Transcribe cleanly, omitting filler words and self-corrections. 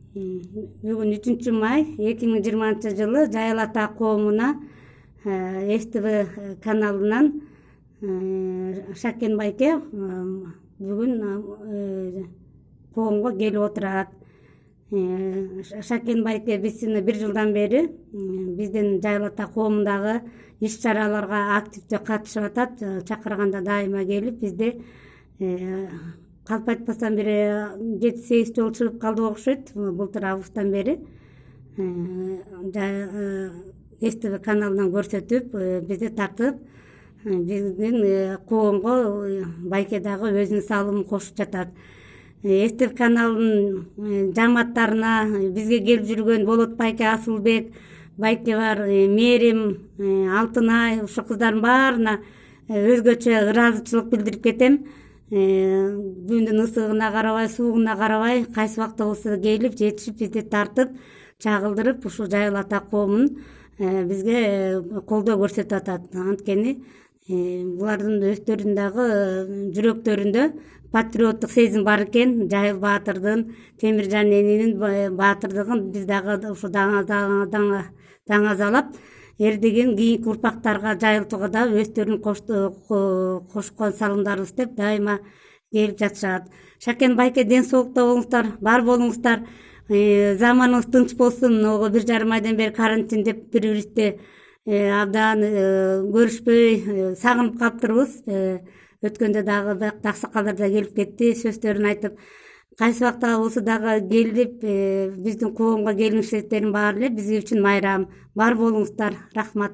Бүгүн 3 май 2020 жылы Жайыл Ата коомуна СТВ каналынан Шакен байке бүгүн коомго келип отурат. Шакен байке биздин 1 жылдан бери биздин Жайыл Ата коомундагы иш чараларга активдүү катышып атат. Чакырганда дайыма келип бизде калп айтпасам бир 7-8 жолу чыгып калдык окшойт. Былтыр августтан бери СТВ каналынан көрсөтүп, бизди тартып, биздин коомго байке дагы өзүнүн салымын кошуп жатат. СТВ каналынын жамааттарына бизге келип жүргөн Болот байке, Асылбек байке бар, Мерим, Алтынай, ушул кыздардын баарына өзгөчө ыраазычылык билдирип кетем. Күндүн ысыгына карабай, суугуна карабай, кайсы убакта болсо келип, жетишип, бизди тартып, чагылдырып, ушул Жайыл Ата коомун бизге колдоо көрсөтүп атат. Анткени булардын өздөрүнүн дагы жүрөктөрүндө патриоттук сезим бар экен. Жайыл баатырдын, Темиржан эненин баатырдыгын биз дагы ушу даңазалап, эрдеген кийинки урпактарга жайылтууга да өздөрүнүн кошкон салымдарыбыз деп дайыма келип жатышат. Шакен байке ден соолукта болуңуздар, бар болуңуздар. Заманыбыз тынч болсун. 1,5 айдан бери карантин деп бири-бирибизди абдан көрүшпөй сагынып калыптырбыз. Өткөндө дагы бакта аксакалдар да келип кетти, сөздөрүн айтып, кайсы убакта болсо дагы келип, биздин коомго келиңиздерин баары эле биз үчүн майрам. Бар болуңуздар. Рахмат.